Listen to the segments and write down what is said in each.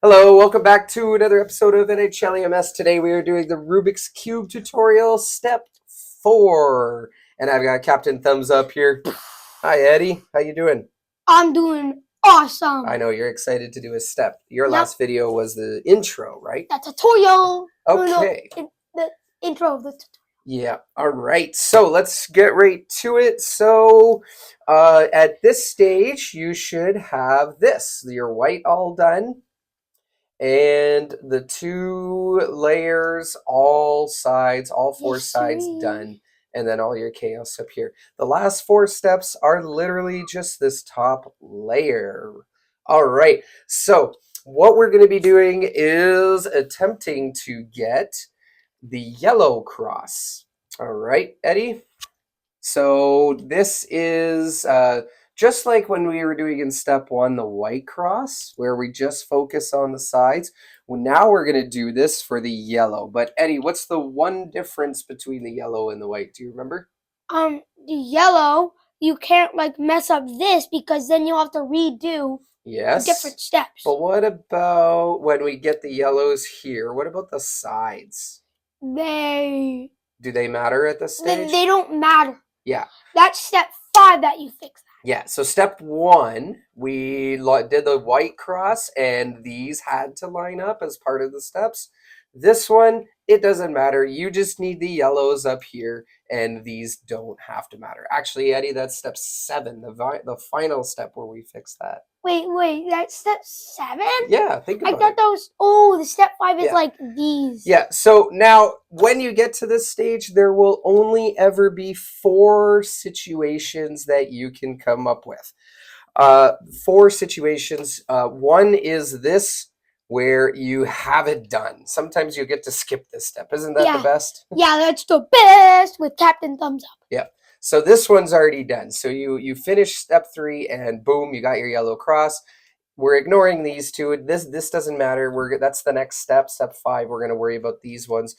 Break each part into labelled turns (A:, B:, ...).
A: Hello, welcome back to another episode of NHLEMS. Today we are doing the Rubik's Cube tutorial, step 4. And I've got Captain Thumbs Up here. Hi, Eddie. How you doing?
B: I'm doing awesome.
A: I know you're excited to do a step. Your last video was the intro, right?
B: The tutorial.
A: Okay.
B: The intro of the tutorial.
A: Yeah. All right. So let's get right to it. So at this stage, you should have this. Your white all done. And the 2 layers, all four sides done. And then all your chaos up here. The last 4 steps are literally just this top layer. All right. So what we're going to be doing is attempting to get the yellow cross. All right, Eddie? So this is just like when we were doing in step 1, the white cross, where we just focus on the sides. Well, now we're going to do this for the yellow. But Eddie, what's the one difference between the yellow and the white? Do you remember?
B: The yellow, you can't like mess up this because then you'll have to redo different steps.
A: But what about when we get the yellows here? What about the sides?
B: Do
A: they matter at this stage?
B: They don't matter.
A: Yeah.
B: That's step 5 that you fix that.
A: Yeah, so step 1, we did the white cross, and these had to line up as part of the steps. This one, it doesn't matter. You just need the yellows up here, and these don't have to matter. Actually, Eddie, that's step 7, the final step where we fix that.
B: Wait, that's step 7?
A: Yeah, think about it.
B: I thought that was, the step 5 is like these.
A: Yeah, so now when you get to this stage, there will only ever be 4 situations that you can come up with. 4 situations. One is this, where you have it done. Sometimes you get to skip this step. Isn't that the best?
B: Yeah, that's the best with Captain Thumbs Up.
A: Yeah. So this one's already done. So you finish step 3 and boom, you got your yellow cross. We're ignoring these 2. This doesn't matter. That's the next step, step 5. We're going to worry about these ones.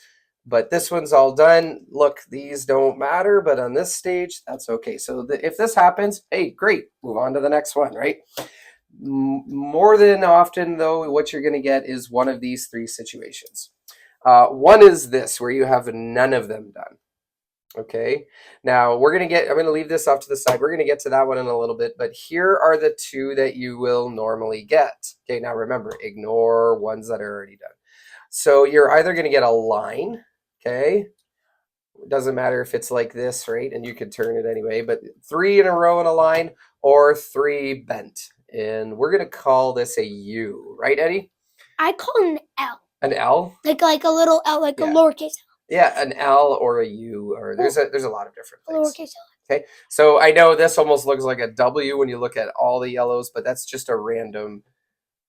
A: But this one's all done. Look, these don't matter, but on this stage, that's okay. So if this happens, hey, great. Move on to the next one, right? More than often, though, what you're going to get is one of these 3 situations. One is this, where you have none of them done. Okay, now I'm going to leave this off to the side. We're going to get to that one in a little bit, but here are the 2 that you will normally get. Okay, now remember, ignore ones that are already done. So you're either going to get a line, okay? It doesn't matter if it's like this, right? And you could turn it anyway, but 3 in a row in a line or 3 bent. And we're going to call this a U, right, Eddie?
B: I call it an L.
A: An L?
B: Like a little L, like a lowercase L.
A: Yeah, an L or a U, or there's a lot of different things.
B: Lowercase L.
A: Okay, so I know this almost looks like a W when you look at all the yellows, but that's just a random.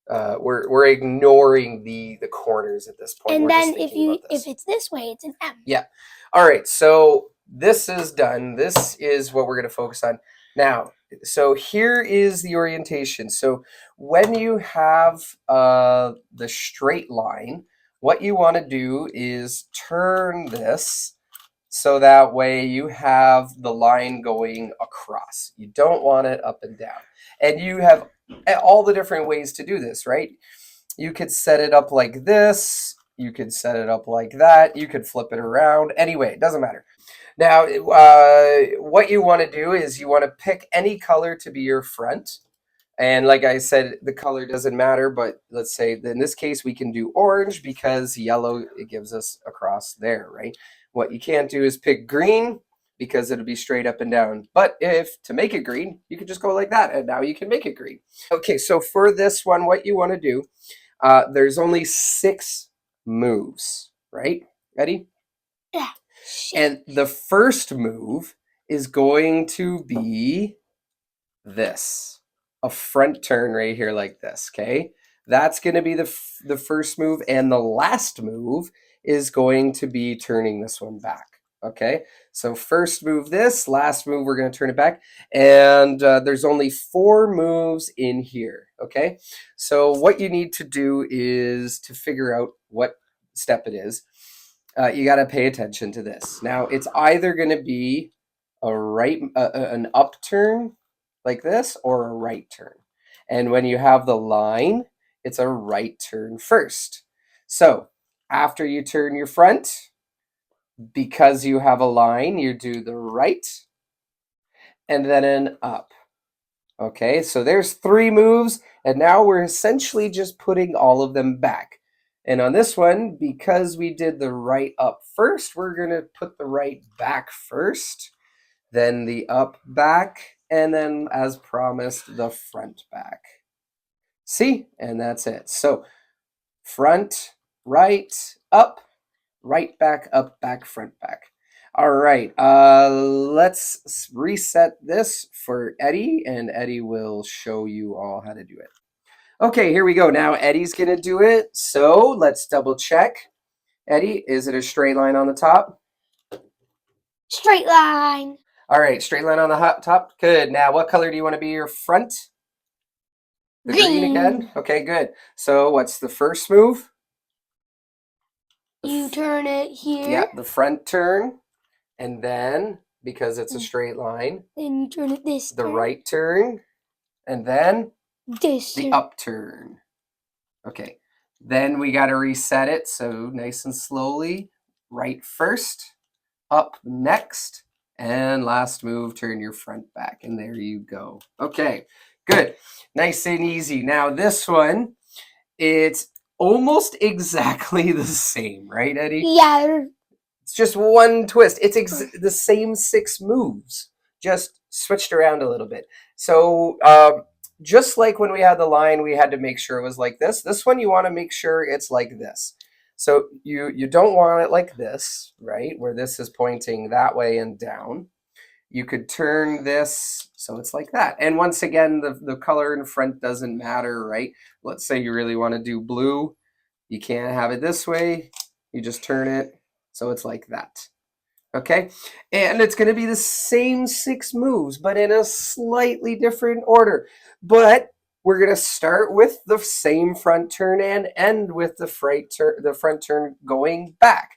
A: We're ignoring the corners at this point.
B: And then if it's this way, it's an M.
A: Yeah. All right. So this is done. This is what we're going to focus on now. So here is the orientation. So when you have the straight line, what you want to do is turn this so that way you have the line going across. You don't want it up and down. And you have all the different ways to do this, right? You could set it up like this. You could set it up like that. You could flip it around. Anyway, it doesn't matter. Now, what you want to do is you want to pick any color to be your front. And like I said, the color doesn't matter, but let's say in this case, we can do orange because yellow, it gives us across there, right? What you can't do is pick green because it'll be straight up and down. But to make it green, you can just go like that, and now you can make it green. Okay, so for this one, what you want to do, there's only 6 moves, right, Eddie?
B: Yeah.
A: And the first move is going to be this. A front turn right here like this, okay? That's going to be the first move, and the last move is going to be turning this one back, okay? So first move this, last move we're going to turn it back, and there's only 4 moves in here, okay? So what you need to do is to figure out what step it is. You got to pay attention to this. Now, it's either going to be an up turn like this or a right turn. And when you have the line, it's a right turn first. So after you turn your front, because you have a line, you do the right and then an up. Okay, so there's 3 moves, and now we're essentially just putting all of them back. And on this one, because we did the right up first, we're going to put the right back first, then the up back, and then, as promised, the front back. See? And that's it. So front, right, up, right back, up back, front back. All right, let's reset this for Eddie, and Eddie will show you all how to do it. Okay, here we go. Now Eddie's going to do it, so let's double check. Eddie, is it a straight line on the top?
B: Straight line.
A: All right, straight line on the top. Good. Now, what color do you want to be your front? The green again? Okay, good. So what's the first move?
B: You turn it here.
A: Yeah, the front turn. And then, because it's a straight line,
B: then you turn it this
A: the
B: turn.
A: right turn, and then
B: this
A: the
B: turn.
A: up turn. Okay, then we got to reset it, so nice and slowly. Right first, up next, and last move, turn your front back, and there you go. Okay, good. Nice and easy. Now this one, it's almost exactly the same, right, Eddie?
B: Yeah.
A: It's just one twist. It's the same 6 moves, just switched around a little bit. So just like when we had the line, we had to make sure it was like this. This one, you want to make sure it's like this. So you don't want it like this, right? Where this is pointing that way and down. You could turn this so it's like that. And once again, the color in front doesn't matter, right? Let's say you really want to do blue. You can't have it this way. You just turn it so it's like that. Okay? And it's going to be the same 6 moves, but in a slightly different order. But we're going to start with the same front turn and end with the front turn going back.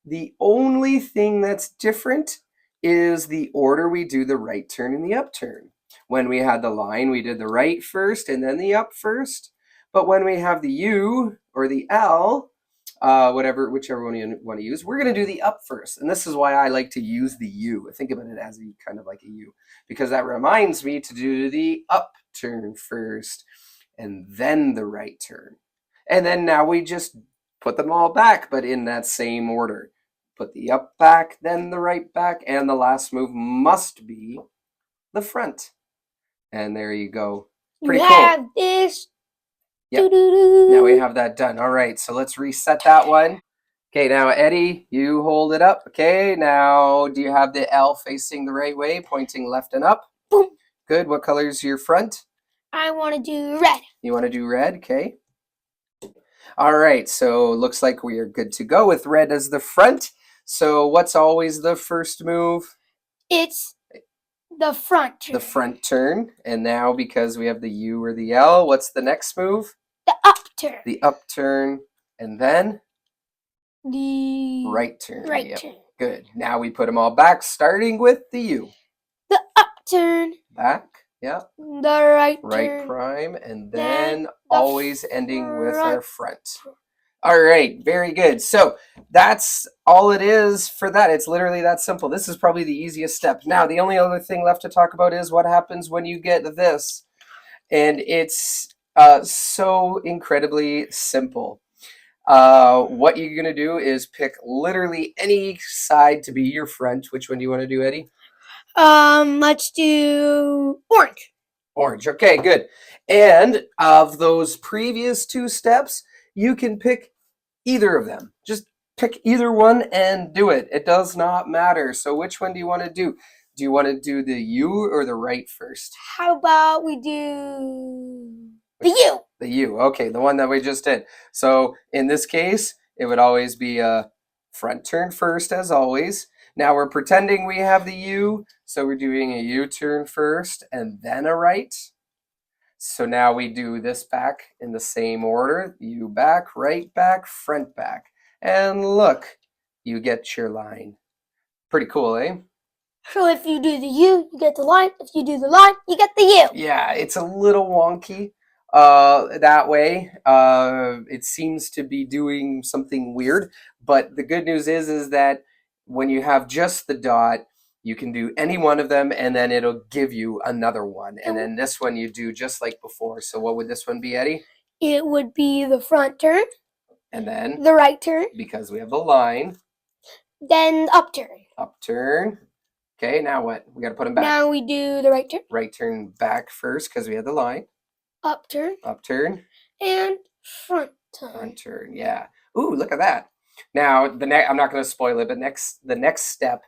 A: The only thing that's different is the order we do the right turn and the up turn. When we had the line, we did the right first and then the up first. But when we have the U or the L, whichever one you want to use, we're going to do the up first. And this is why I like to use the U. Think about it as kind of like a U, because that reminds me to do the up turn first and then the right turn. And then now we just put them all back, but in that same order. Put the up back, then the right back, and the last move must be the front. And there you go. Pretty cool.
B: Have this.
A: Yep. Now we have that done. All right, so let's reset that one. Okay, now Eddie, you hold it up. Okay, now do you have the L facing the right way, pointing left and up?
B: Boom.
A: Good. What color is your front?
B: I want to do red.
A: You want to do red? Okay. All right, so looks like we are good to go with red as the front. So what's always the first move?
B: It's the front turn.
A: The front turn. And now because we have the U or the L, what's the next move?
B: The up turn.
A: The up turn. And then?
B: The
A: right turn.
B: Right turn.
A: Good. Now we put them all back, starting with the U.
B: The up turn.
A: Back. Yeah.
B: The right turn.
A: Right prime. And then always ending with our front. All right, very good. So that's all it is for that. It's literally that simple. This is probably the easiest step. Now, the only other thing left to talk about is what happens when you get this. And it's so incredibly simple. What you're going to do is pick literally any side to be your front. Which one do you want to do, Eddie?
B: Let's do orange.
A: Orange. Okay, good. And of those previous 2 steps, you can pick either of them. Just pick either one and do it. It does not matter. So which one do you want to do? Do you want to do the U or the right first?
B: How about we do the U?
A: The U. Okay, the one that we just did. So in this case, it would always be a front turn first, as always. Now we're pretending we have the U, so we're doing a U turn first and then a right. So now we do this back in the same order. U back, right back, front back. And look, you get your line. Pretty cool, eh?
B: So if you do the U, you get the line. If you do the line, you get the U.
A: Yeah, it's a little wonky. that way. It seems to be doing something weird, but the good news is that when you have just the dot, you can do any one of them, and then it'll give you another one. And then this one you do just like before. So what would this one be, Eddie?
B: It would be the front turn.
A: And then
B: the right turn.
A: Because we have the line.
B: Then upturn.
A: Upturn. Okay, now what? We got to put them back.
B: Now we do the right turn.
A: Right turn back first because we have the line.
B: Upturn.
A: Upturn.
B: And front turn.
A: Front turn, yeah. Ooh, look at that. Now, I'm not going to spoil it, but the next step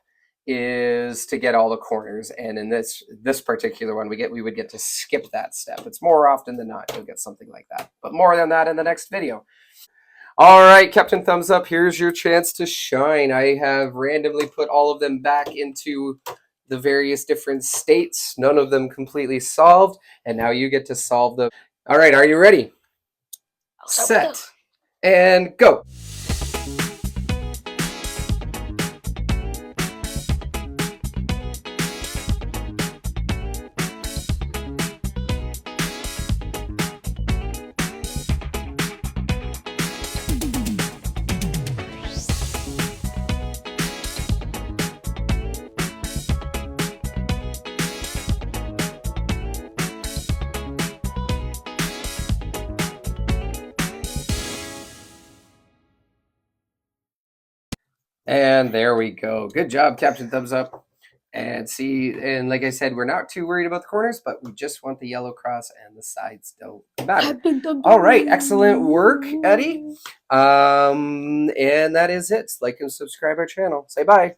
A: is to get all the corners. And in this particular one, we would get to skip that step. It's more often than not you'll get something like that. But more than that in the next video. All right, Captain Thumbs Up, here's your chance to shine. I have randomly put all of them back into the various different states, none of them completely solved, and now you get to solve them. All right, are you ready? Set and go. And there we go. Good job, Captain Thumbs Up. And see, and like I said, we're not too worried about the corners, but we just want the yellow cross and the sides don't matter. All right, excellent work, Eddie. And that is it. Like and subscribe our channel. Say bye.